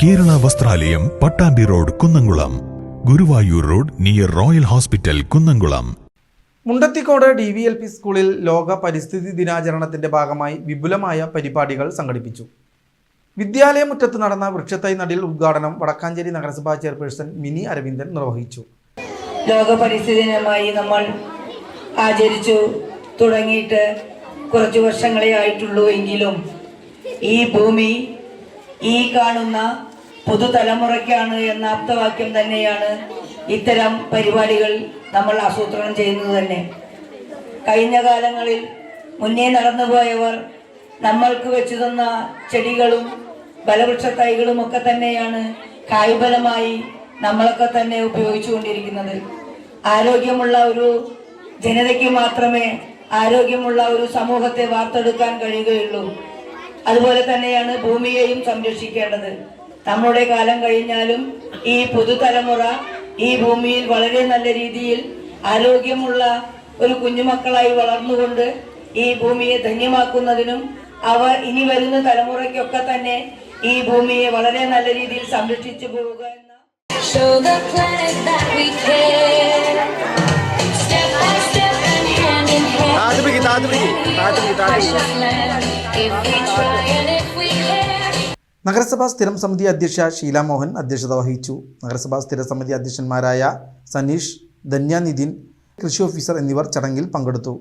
Kerala Vastralayam, Pattambi road, Kunnamkulam. Guruvayur road near royal hospital, Kunnamkulam. Mundathikode DVLP സ്കൂളിൽ ലോക പരിസ്ഥിതി ദിനാചരണത്തിന്റെ ഭാഗമായി വിപുലമായ പരിപാടികൾ സംഘടിപ്പിച്ചു. വിദ്യാലയമുറ്റത്ത് നടന്ന വൃക്ഷത്തൈ നടീൽ ഉദ്ഘാടനം വടക്കാഞ്ചേരി നഗരസഭാ ചെയർപേഴ്സൺ മിനി അരവിന്ദൻ നിർവഹിച്ചു. ലോക പരിസ്ഥിതി ദിനമായി നമ്മൾ ആചരിച്ചു തുടങ്ങിയിട്ട് കുറച്ച് വർഷങ്ങളെ ആയിട്ടുള്ളൂ എങ്കിലും ഈ ഭൂമി ഈ കാണുന്ന പുതുതലമുറയ്ക്കാണ് എന്ന ആപ്തവാക്യം തന്നെയാണ് ഇത്തരം പരിപാടികൾ നമ്മൾ ആസൂത്രണം ചെയ്യുന്നത് തന്നെ. കഴിഞ്ഞ കാലങ്ങളിൽ മുന്നേ നടന്നുപോയവർ നമ്മൾക്ക് വെച്ചു തന്ന ചെടികളും ബലവൃക്ഷ തൈകളും ഒക്കെ തന്നെയാണ് കായ്ഫലമായി നമ്മളൊക്കെ തന്നെ ഉപയോഗിച്ചുകൊണ്ടിരിക്കുന്നത്. ആരോഗ്യമുള്ള ഒരു ജനതയ്ക്ക് മാത്രമേ ആരോഗ്യമുള്ള ഒരു സമൂഹത്തെ വാർത്തെടുക്കാൻ കഴിയുകയുള്ളൂ. അതുപോലെ തന്നെയാണ് ഭൂമിയെയും സംരക്ഷിക്കേണ്ടത്. നമ്മുടെ കാലം കഴിഞ്ഞാലും ഈ പുതുതലമുറ ഈ ഭൂമിയിൽ വളരെ നല്ല രീതിയിൽ ആരോഗ്യമുള്ള ഒരു കുഞ്ഞുമക്കളായി വളർന്നുകൊണ്ട് ഈ ഭൂമിയെ ധന്യമാക്കുന്നതിനും അവർ ഇനി വരുന്ന തലമുറയ്ക്കൊക്കെ തന്നെ ഈ ഭൂമിയെ വളരെ നല്ല രീതിയിൽ സംരക്ഷിച്ചു പോവുക എന്ന നഗരസഭാ സ്ഥിരം സമിതി അധ്യക്ഷ ഷീല മോഹൻ അധ്യക്ഷത വഹിച്ചു. നഗരസഭാ സ്ഥിര സമിതി അധ്യക്ഷന്മാരായ സനീഷ്, ധന്യ നിതിൻ, കൃഷി ഓഫീസർ എന്നിവർ ചടങ്ങിൽ പങ്കെടുത്തു.